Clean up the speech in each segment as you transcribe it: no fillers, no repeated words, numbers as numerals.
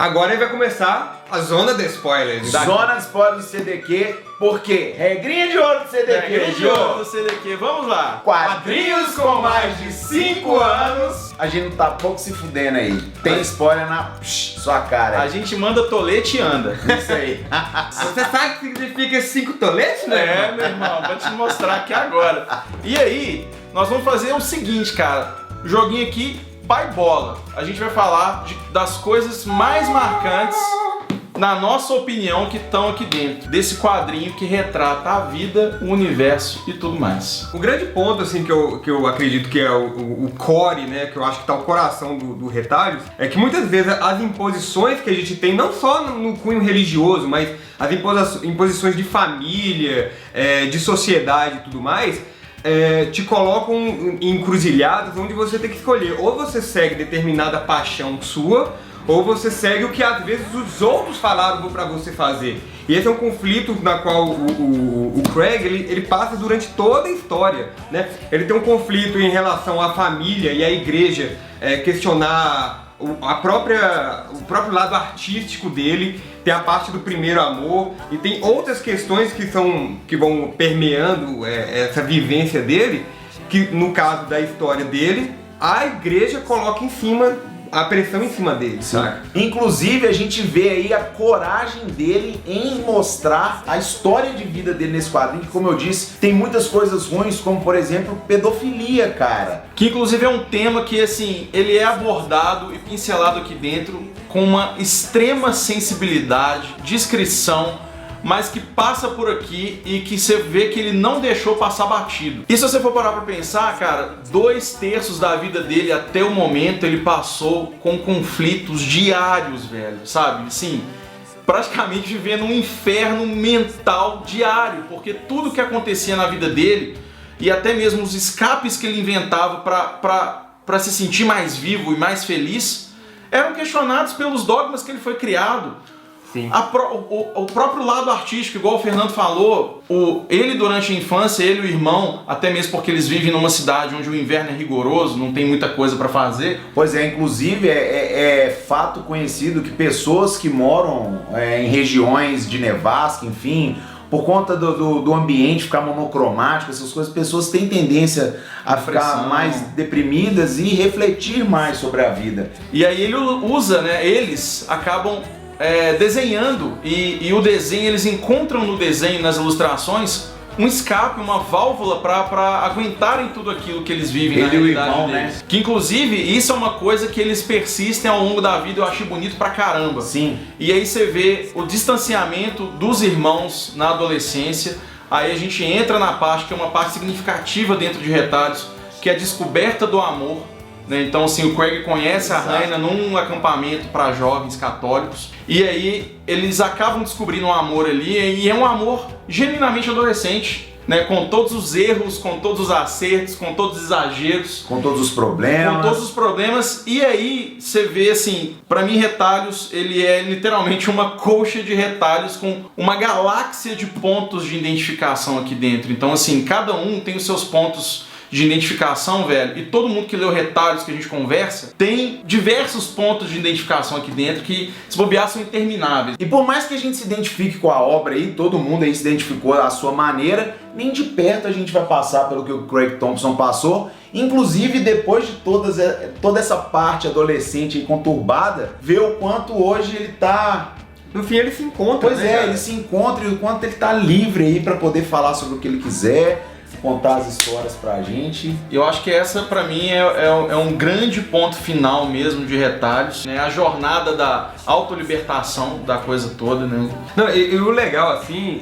Agora vai começar a zona de spoilers. Zona de spoilers do CDQ, por quê? Regrinha de ouro do CDQ. Regrinha de ouro do CDQ, vamos lá. Quadrinhos com mais de 5 anos. A gente não tá pouco se fudendo aí. Tem spoiler na sua cara. A gente manda tolete e anda. Isso aí. Você sabe o que significa 5 toletes, né? É, meu irmão, vou te mostrar aqui agora. E aí, nós vamos fazer o seguinte, cara. Joguinho aqui, pai bola. A gente vai falar das coisas mais marcantes, na nossa opinião, que estão aqui dentro desse quadrinho que retrata a vida, o universo e tudo mais. O grande ponto, assim, que eu acredito que é o core, né, que eu acho que tá o coração do Retalhos, é que muitas vezes as imposições que a gente tem, não só no cunho religioso, mas as imposições de família, de sociedade e tudo mais, te colocam em encruzilhadas onde você tem que escolher, ou você segue determinada paixão sua, ou você segue o que às vezes os outros falaram pra você fazer. E esse é um conflito na qual o Craig ele passa durante toda a história, né? Ele tem um conflito em relação à família e à igreja, questionar o próprio lado artístico dele, tem a parte do primeiro amor e tem outras questões que vão permeando essa vivência dele, que no caso da história dele, a igreja coloca em cima a pressão em cima dele, sabe? Inclusive, a gente vê aí a coragem dele em mostrar a história de vida dele nesse quadrinho, que, como eu disse, tem muitas coisas ruins, como, por exemplo, pedofilia, cara. Que, inclusive, é um tema que, assim, ele é abordado e pincelado aqui dentro com uma extrema sensibilidade, discrição, mas que passa por aqui e que você vê que ele não deixou passar batido. E se você for parar pra pensar, cara, 2/3 da vida dele até o momento ele passou com conflitos diários, velho, sabe? Assim, praticamente vivendo um inferno mental diário, porque tudo que acontecia na vida dele e até mesmo os escapes que ele inventava pra se sentir mais vivo e mais feliz eram questionados pelos dogmas que ele foi criado. Sim. O próprio lado artístico, igual o Fernando falou, ele durante a infância, ele e o irmão, até mesmo porque eles vivem numa cidade onde o inverno é rigoroso, não tem muita coisa pra fazer. Pois é, inclusive é fato conhecido que pessoas que moram em regiões de nevasca, enfim, por conta do ambiente ficar monocromático, essas coisas, pessoas têm tendência a ficar mais deprimidas e refletir mais sobre a vida. E aí ele usa, né, eles acabam desenhando e o desenho, eles encontram no desenho, nas ilustrações, um escape, uma válvula para aguentarem tudo aquilo que eles vivem na realidade irmão, deles. né? Que inclusive isso é uma coisa que eles persistem ao longo da vida, eu achei bonito pra caramba. Sim. E aí você vê o distanciamento dos irmãos na adolescência, aí a gente entra na parte que é uma parte significativa dentro de Retalhos, que é a descoberta do amor. Então, assim, o Craig conhece a Raina num acampamento para jovens católicos e aí eles acabam descobrindo um amor ali, e é um amor genuinamente adolescente, né? Com todos os erros, com todos os acertos, com todos os exageros, com todos os problemas. Com todos os problemas. E aí você vê, assim, para mim Retalhos, ele é literalmente uma colcha de retalhos com uma galáxia de pontos de identificação aqui dentro. Então, assim, cada um tem os seus pontos de identificação, velho, e todo mundo que leu Retalhos que a gente conversa tem diversos pontos de identificação aqui dentro que, se bobear, são intermináveis. E por mais que a gente se identifique com a obra aí, todo mundo aí se identificou à sua maneira, nem de perto a gente vai passar pelo que o Craig Thompson passou. Inclusive, depois de toda essa parte adolescente e conturbada, ver o quanto hoje ele tá... No fim ele se encontra, pois né, ele se encontra, e o quanto ele tá livre aí para poder falar sobre o que ele quiser, contar as histórias pra gente. Eu acho que essa, pra mim, é um grande ponto final mesmo de Retalhos, né? A jornada da autolibertação da coisa toda, né? Não, e o legal, assim,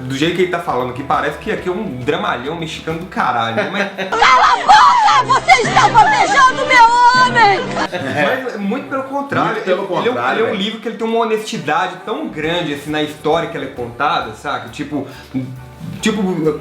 do jeito que ele tá falando aqui, parece que aqui é um dramalhão mexicano do caralho, né? Mas... Cala a boca! Você está planejando meu homem! Mas muito pelo contrário. Muito pelo contrário, ele é um livro que ele tem uma honestidade tão grande, assim, na história que ela é contada, sabe? Tipo,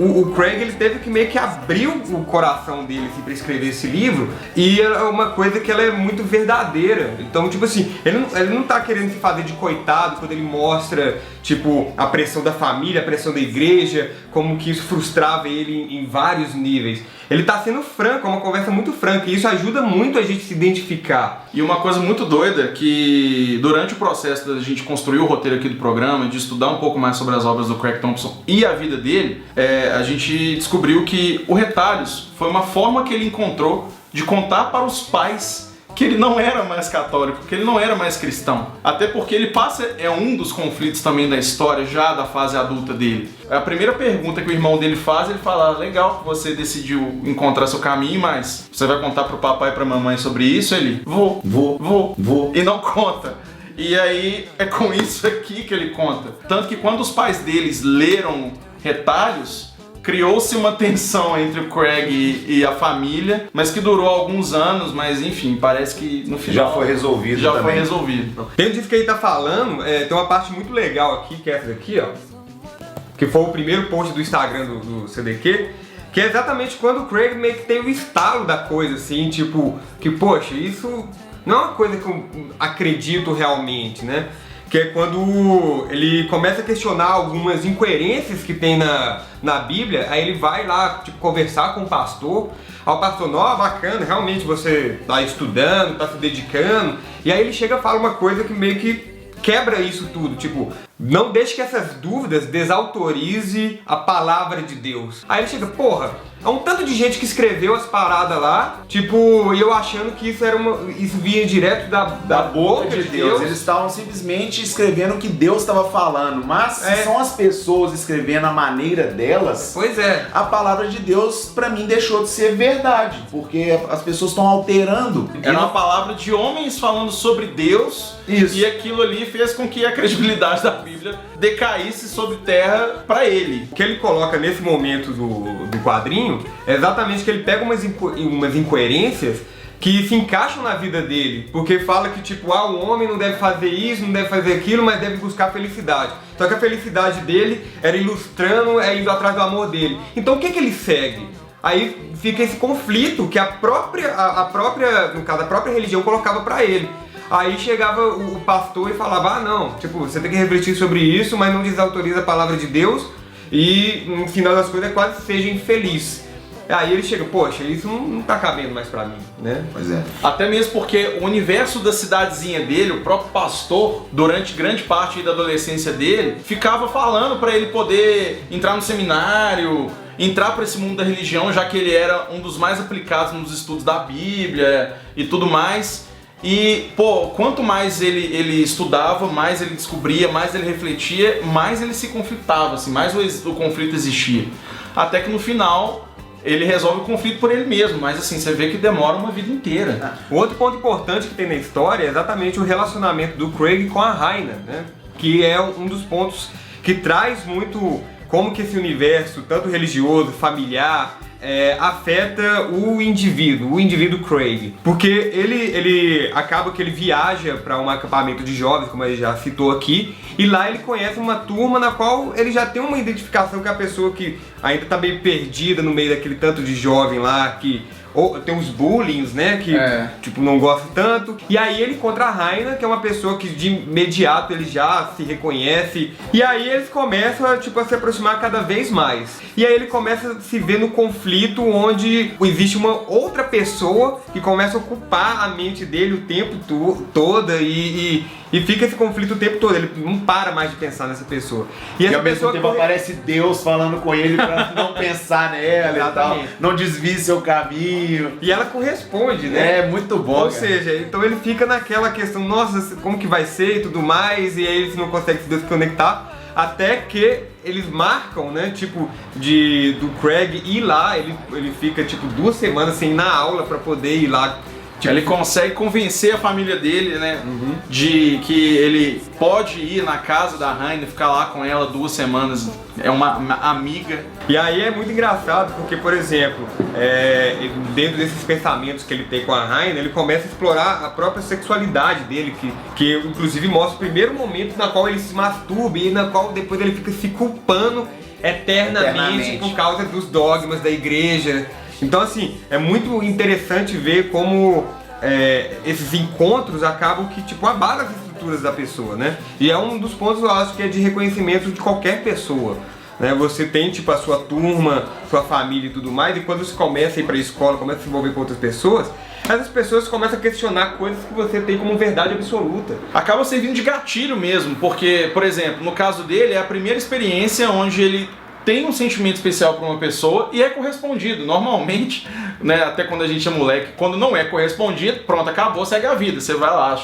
o Craig, ele teve que meio que abrir o coração dele, assim, pra escrever esse livro, e é uma coisa que ela é muito verdadeira. Então, tipo assim, ele não tá querendo se fazer de coitado quando ele mostra, tipo, a pressão da família, a pressão da igreja, como que isso frustrava ele em vários níveis. Ele tá sendo franco, é uma conversa muito franca, e isso ajuda muito a gente se identificar. E uma coisa muito doida, que durante o processo da gente construir o roteiro aqui do programa, de estudar um pouco mais sobre as obras do Craig Thompson e a vida dele, a gente descobriu que o Retalhos foi uma forma que ele encontrou de contar para os pais que ele não era mais católico, que ele não era mais cristão. Até porque ele passa, é um dos conflitos também da história, já da fase adulta dele. A primeira pergunta que o irmão dele faz, ele fala: legal que você decidiu encontrar seu caminho, mas você vai contar pro papai e pra mamãe sobre isso? Ele: vou. E não conta. E aí é com isso aqui que ele conta. Tanto que quando os pais deles leram Retalhos, criou-se uma tensão entre o Craig e a família, mas que durou alguns anos, mas enfim, parece que no final já foi resolvido. Foi resolvido. Dentro disso que ele tá falando, tem uma parte muito legal aqui, que é essa daqui, ó, que foi o primeiro post do Instagram do CDQ, que é exatamente quando o Craig meio que tem o estalo da coisa, assim, tipo, que poxa, isso não é uma coisa que eu acredito realmente, né? Que é quando ele começa a questionar algumas incoerências que tem na Bíblia, aí ele vai lá, tipo, conversar com o pastor, aí o pastor: não, bacana, realmente você tá estudando, tá se dedicando, e aí ele chega e fala uma coisa que meio que quebra isso tudo, tipo, não deixe que essas dúvidas desautorize a palavra de Deus. Aí ele chega: porra, há um tanto de gente que escreveu as paradas lá, tipo, e eu achando que isso vinha direto da boca de Deus. Eles estavam simplesmente escrevendo o que Deus estava falando, mas se são as pessoas escrevendo a maneira delas, pois é, a palavra de Deus pra mim deixou de ser verdade, porque as pessoas estão alterando. Era uma palavra de homens falando sobre Deus. Isso. E aquilo ali fez com que a credibilidade da Bíblia decaísse sobre terra pra ele. O que ele coloca nesse momento do quadrinho é exatamente que ele pega umas incoerências que se encaixam na vida dele, porque fala que tipo, o homem não deve fazer isso, não deve fazer aquilo, mas deve buscar felicidade. Só que a felicidade dele era ilustrando, indo atrás do amor dele. Então o que ele segue? Aí fica esse conflito que a própria, no caso, a própria religião colocava pra ele. Aí chegava o pastor e falava: não, tipo, você tem que refletir sobre isso, mas não desautoriza a palavra de Deus, e no final das coisas quase seja infeliz. Aí ele chega: poxa, isso não tá cabendo mais pra mim, né? Pois é. Até mesmo porque o universo da cidadezinha dele, o próprio pastor, durante grande parte da adolescência dele, ficava falando pra ele poder entrar no seminário, entrar pra esse mundo da religião, já que ele era um dos mais aplicados nos estudos da Bíblia e tudo mais. E, quanto mais ele estudava, mais ele descobria, mais ele refletia, mais ele se conflitava, assim, mais o conflito existia. Até que no final ele resolve o conflito por ele mesmo, mas assim, você vê que demora uma vida inteira. O outro ponto importante que tem na história é exatamente o relacionamento do Craig com a Raina, né? Que é um dos pontos que traz muito como que esse universo, tanto religioso, familiar, afeta o indivíduo Craig. Porque ele acaba que ele viaja para um acampamento de jovens, como ele já citou aqui, e lá ele conhece uma turma na qual ele já tem uma identificação com a pessoa que ainda tá meio perdida no meio daquele tanto de jovem lá, que tem uns bullying, né, que tipo, não gosta tanto. E aí ele encontra a Raina, que é uma pessoa que de imediato ele já se reconhece. E aí eles começam a se aproximar cada vez mais. E aí ele começa a se ver no conflito onde existe uma outra pessoa que começa a ocupar a mente dele o tempo todo e fica esse conflito o tempo todo. Ele não para mais de pensar nessa pessoa. E ao mesmo tempo aparece Deus falando com ele pra não pensar nela. Exatamente. E tal. Não desvie seu caminho. E ela corresponde, né? É muito bom. Ou seja, então ele fica naquela questão: nossa, como que vai ser e tudo mais. E aí eles não conseguem se desconectar. Até que eles marcam, né, tipo, do Craig ir lá. Ele fica, 2 semanas sem ir na aula pra poder ir lá. Ele consegue convencer a família dele, né, de que ele pode ir na casa da Raina e ficar lá com ela 2 semanas. É uma amiga. E aí é muito engraçado porque, por exemplo, dentro desses pensamentos que ele tem com a Raina, ele começa a explorar a própria sexualidade dele, que inclusive mostra o primeiro momento na qual ele se masturba e na qual depois ele fica se culpando eternamente por causa dos dogmas da igreja. Então, assim, é muito interessante ver como esses encontros acabam que, abalam as estruturas criaturas da pessoa, né? E é um dos pontos, eu acho, que é de reconhecimento de qualquer pessoa. Né? Você tem tipo a sua turma, sua família e tudo mais, e quando você começa a ir pra escola, começa a se envolver com outras pessoas, essas pessoas começam a questionar coisas que você tem como verdade absoluta. Acaba servindo de gatilho mesmo, porque, por exemplo, no caso dele, é a primeira experiência onde ele tem um sentimento especial para uma pessoa e é correspondido. Normalmente, né, até quando a gente é moleque, quando não é correspondido, pronto, acabou, segue a vida. Você vai lá,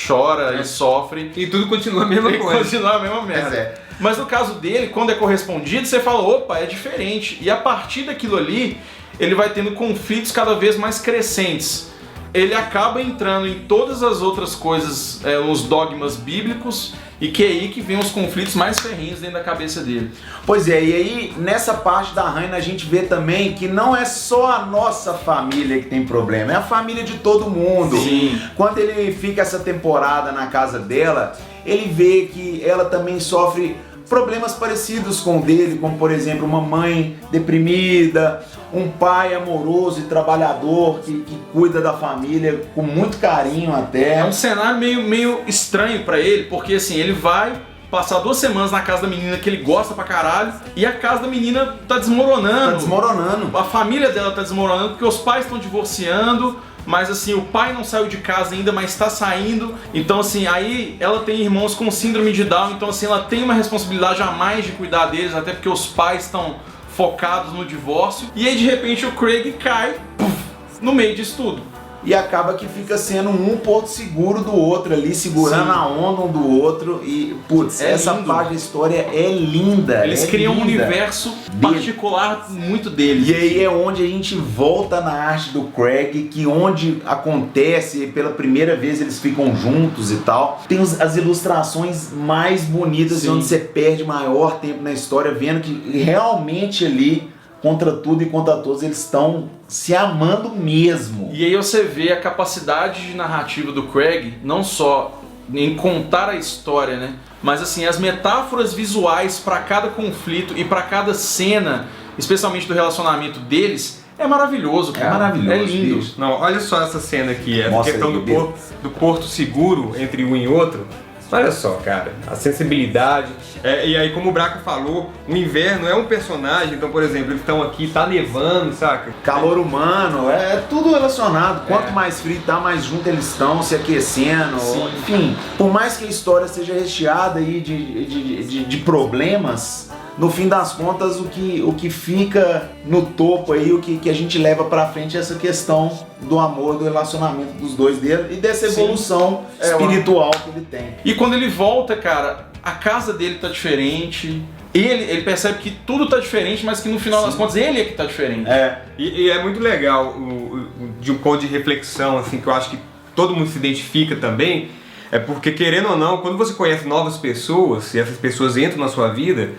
chora e sofre. E tudo continua a mesma coisa. Continua a mesma merda. Mas no caso dele, quando é correspondido, você fala, opa, é diferente. E a partir daquilo ali, ele vai tendo conflitos cada vez mais crescentes. Ele acaba entrando em todas as outras coisas, os dogmas bíblicos, e que é aí que vem os conflitos mais ferrenhos dentro da cabeça dele. Pois é, e aí nessa parte da Raina a gente vê também que não é só a nossa família que tem problema, é a família de todo mundo. Sim. Quando ele fica essa temporada na casa dela, ele vê que ela também sofre problemas parecidos com o dele, como por exemplo uma mãe deprimida, um pai amoroso e trabalhador que cuida da família com muito carinho até. É um cenário meio estranho pra ele, porque assim, ele vai passar 2 semanas na casa da menina que ele gosta pra caralho, e a casa da menina tá desmoronando. Tá desmoronando. A família dela tá desmoronando porque os pais estão divorciando, mas assim, o pai não saiu de casa ainda, mas está saindo. Então assim, aí ela tem irmãos com síndrome de Down, então assim, ela tem uma responsabilidade a mais de cuidar deles, até porque os pais estão focados no divórcio. E aí de repente o Craig cai no meio disso tudo. E acaba que fica sendo um porto seguro do outro ali, segurando a onda um do outro. E, putz, essa parte da história é linda. Eles criam um universo particular muito deles. E aí é onde a gente volta na arte do Craig, que onde acontece, pela primeira vez eles ficam juntos e tal. Tem as ilustrações mais bonitas, e onde você perde maior tempo na história, vendo que realmente ali, contra tudo e contra todos, eles estão se amando mesmo. E aí você vê a capacidade de narrativa do Craig, não só em contar a história, né? Mas assim, as metáforas visuais para cada conflito e para cada cena, especialmente do relacionamento deles, é maravilhoso, cara. É maravilhoso, é lindo. bicho. Não, olha só essa cena aqui, essa Mostra questão aí, do porto seguro entre um e outro. Olha só, cara, a sensibilidade. E aí, como o Braca falou, o inverno é um personagem, então, por exemplo, eles estão aqui, tá nevando, saca? Calor humano, é tudo relacionado. Quanto mais frio tá, mais junto eles estão, se aquecendo. Sim. Enfim, por mais que a história seja recheada aí de problemas, no fim das contas, o que fica no topo aí, o que a gente leva pra frente é essa questão do amor, do relacionamento dos dois dele e dessa evolução espiritual que ele tem. E quando ele volta, cara, a casa dele tá diferente. Ele percebe que tudo tá diferente, mas que no final das contas ele é que tá diferente. E é muito legal, de um ponto de reflexão, assim, que eu acho que todo mundo se identifica também, é porque, querendo ou não, quando você conhece novas pessoas, e essas pessoas entram na sua vida,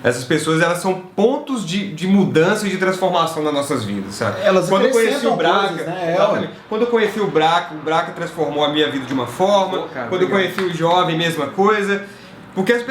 essas pessoas, elas são pontos de mudança e de transformação nas nossas vidas, sabe? Elas quando eu conheci o acrescentam Braca, coisas, né? exatamente. Quando eu conheci o Braca transformou a minha vida de uma forma. Pô, cara, quando eu conheci o Jovem, mesma coisa. Porque as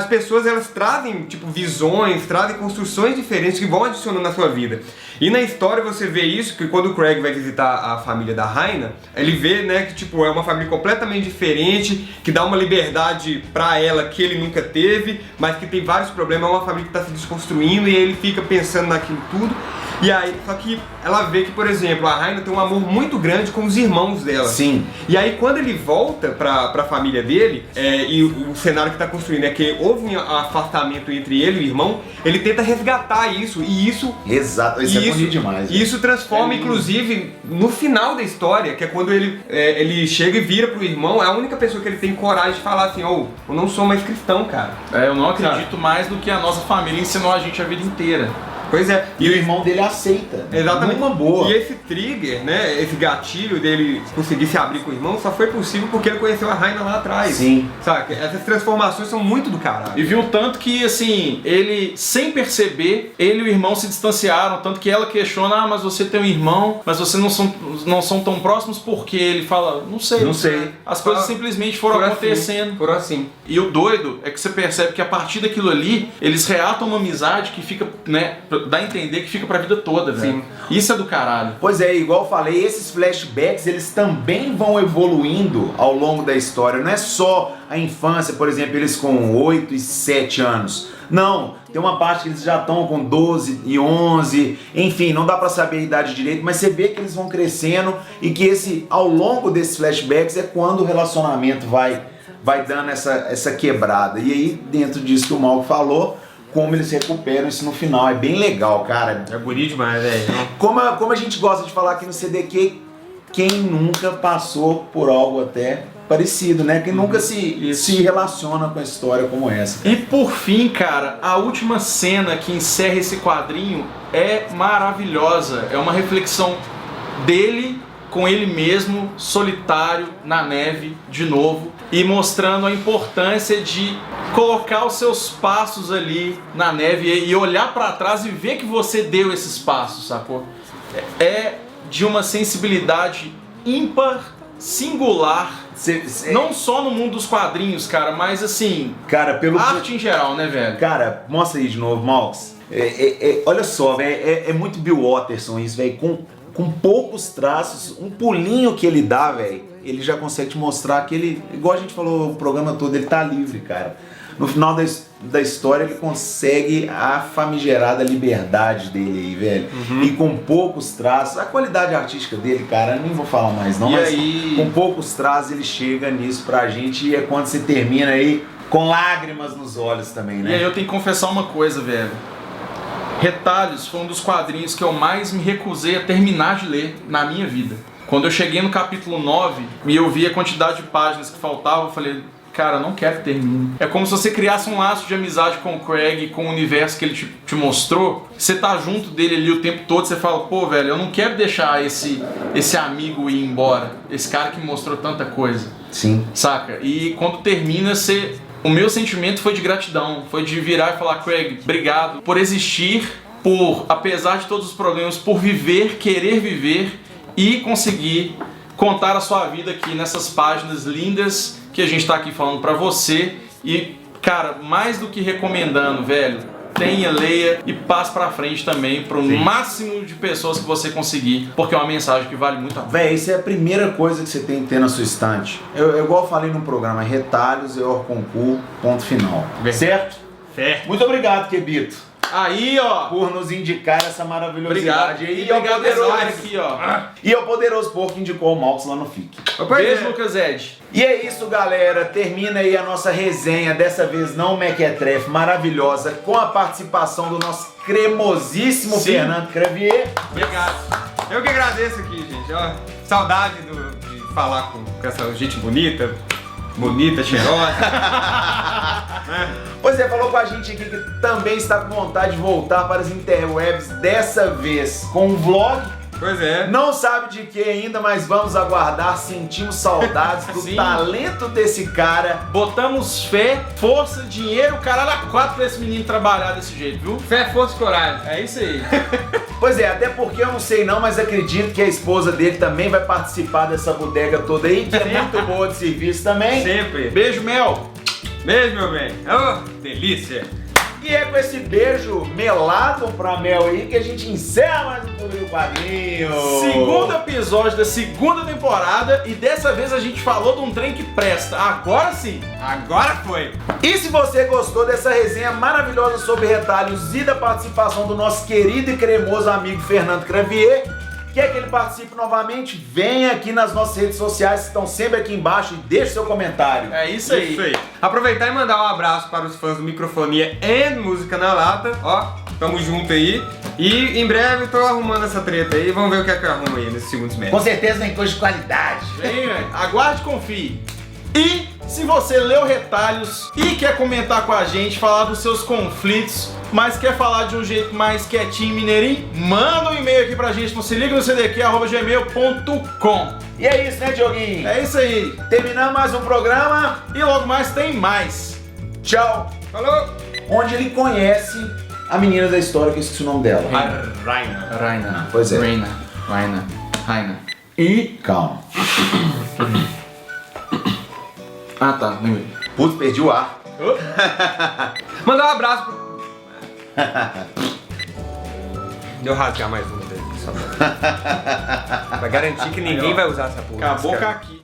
pessoas, elas trazem tipo visões, trazem construções diferentes que vão adicionando na sua vida. E na história você vê isso, que quando o Craig vai visitar a família da Raina, ele vê, né, que tipo é uma família completamente diferente, que dá uma liberdade pra ela que ele nunca teve, mas que tem vários problemas, é uma família que tá se desconstruindo e ele fica pensando naquilo tudo. E aí, só que ela vê que, por exemplo, a Raina tem um amor muito grande com os irmãos dela. Sim. E aí quando ele volta pra família dele, e o cenário que tá construindo é que houve um afastamento entre ele e o irmão, ele tenta resgatar isso, e isso... Exato, isso é bonito demais. E isso transforma, inclusive, no final da história, que é quando ele chega e vira pro irmão, é a única pessoa que ele tem coragem de falar assim, eu não sou mais cristão, cara. Eu não acredito mais no que a nossa família ensinou a gente a vida inteira. Pois é. E o irmão dele aceita. Exatamente. Uma boa. E esse trigger, né, esse gatilho dele conseguir se abrir com o irmão, só foi possível porque ele conheceu a Raina lá atrás. Sim. Sabe? Essas transformações são muito do caralho. E viu tanto que, assim, ele, sem perceber, ele e o irmão se distanciaram, tanto que ela questiona, mas você tem um irmão, mas vocês não são tão próximos, porque ele fala, não sei. Não sei. As coisas simplesmente foram acontecendo. Foram assim. E o doido é que você percebe que a partir daquilo ali, eles reatam uma amizade que fica, né, dá a entender que fica pra vida toda, velho. Sim. Isso é do caralho. Pois é, igual eu falei, esses flashbacks, eles também vão evoluindo ao longo da história. Não é só a infância, por exemplo, eles com 8 e 7 anos. Não, tem uma parte que eles já estão com 12 e 11, enfim, não dá pra saber a idade direito, mas você vê que eles vão crescendo e que ao longo desses flashbacks é quando o relacionamento vai dando essa quebrada. E aí, dentro disso que o Malco falou, como eles recuperam isso no final. É bem legal, cara. É bonito demais, velho. Como a gente gosta de falar aqui no CDQ, quem nunca passou por algo até parecido, né? Quem nunca se relaciona com a história como essa. E por fim, cara, a última cena que encerra esse quadrinho é maravilhosa. É uma reflexão dele com ele mesmo, solitário, na neve, de novo, e mostrando a importância de colocar os seus passos ali na neve e olhar pra trás e ver que você deu esses passos, sacou? É de uma sensibilidade ímpar, singular, não só no mundo dos quadrinhos, cara, mas assim, cara, arte em geral, né, velho? Cara, mostra aí de novo, Malx. Olha só, velho, é muito Bill Watterson isso, velho, com poucos traços, um pulinho que ele dá, velho, ele já consegue te mostrar que ele, igual a gente falou o programa todo, ele tá livre, cara. No final da história ele consegue a famigerada liberdade dele aí, velho. E com poucos traços, a qualidade artística dele, cara, nem vou falar mais não, mas com poucos traços ele chega nisso pra gente e é quando você termina aí com lágrimas nos olhos também, né? E aí eu tenho que confessar uma coisa, velho. Retalhos foi um dos quadrinhos que eu mais me recusei a terminar de ler na minha vida. Quando eu cheguei no capítulo 9 e eu vi a quantidade de páginas que faltavam, eu falei, cara, não quero que termine. É como se você criasse um laço de amizade com o Craig, com o universo que ele te mostrou. Você tá junto dele ali o tempo todo, você fala, pô, velho, eu não quero deixar esse amigo ir embora. Esse cara que me mostrou tanta coisa. Sim. Saca? E quando termina, o meu sentimento foi de gratidão. Foi de virar e falar, Craig, obrigado por existir, por, apesar de todos os problemas, por viver, querer viver e conseguir contar a sua vida aqui nessas páginas lindas que a gente tá aqui falando pra você. E, cara, mais do que recomendando, velho, tenha, leia e passe pra frente também pro máximo de pessoas que você conseguir, porque é uma mensagem que vale muito a pena. Véi, isso é a primeira coisa que você tem que ter na sua estante. Eu igual eu falei no programa, retalhos e concurso, ponto final. Certo? Certo. Muito obrigado, Quebito. Aí, ó. Por nos indicar essa maravilhosidade Obrigado. aí. E obrigado aqui, ó. E ao poderoso porco que indicou o Malx lá no FIC. Beijo, Lucas Ed. E é isso, galera. Termina aí a nossa resenha, dessa vez não mequetrefe, maravilhosa, com a participação do nosso cremosíssimo Fernando Cravier. Obrigado. Eu que agradeço aqui, gente. Ó, saudade de falar com essa gente bonita, cheirosa. Pois é, falou com a gente aqui que também está com vontade de voltar para as interwebs, dessa vez com um vlog. Pois é. Não sabe de que ainda, mas vamos aguardar. Sentimos saudades do Sim. talento desse cara. Botamos fé, força, dinheiro, caralho a 4 pra esse menino trabalhar desse jeito, viu? Fé, força e coragem. É isso aí. Pois é, até porque eu não sei não, mas acredito que a esposa dele também vai participar dessa bodega toda aí, que é muito boa de serviço também. Sempre. Beijo, Mel. Beijo, meu bem. Oh, delícia. E é com esse beijo melado pra Mel aí que a gente encerra mais um Clube do Quadrinho. Segundo episódio da segunda temporada e dessa vez a gente falou de um trem que presta. Agora sim. Agora foi. E se você gostou dessa resenha maravilhosa sobre retalhos e da participação do nosso querido e cremoso amigo Fernando Cravier, quer que ele participe novamente? Venha aqui nas nossas redes sociais, que estão sempre aqui embaixo, e deixe seu comentário. É isso aí. Isso aí. Aproveitar e mandar um abraço para os fãs do Microfonia e Música na Lata. Ó, tamo junto aí. E em breve tô arrumando essa treta aí. Vamos ver o que é que eu arrumo aí nesse segundo semestre. Com certeza vem coisa de qualidade. Vem, velho. Aguarde e confie. E se você leu Retalhos e quer comentar com a gente, falar dos seus conflitos, mas quer falar de um jeito mais quietinho, mineirinho, manda um e-mail aqui pra gente no seliganoCDQ@gmail.com. E é isso, né, Dioguinho? É isso aí. Terminamos mais um programa. E logo mais tem mais. Tchau. Falou! Onde ele conhece a menina da história, que eu esqueci o nome dela. Raina. Pois é. Raina. E calma. Ah, tá. Lembrei. Putz, perdi o ar. Mandar um abraço pro... Deu rasgar mais uma dele, só pra garantir que ninguém vai usar essa porra. Acabou com aqui.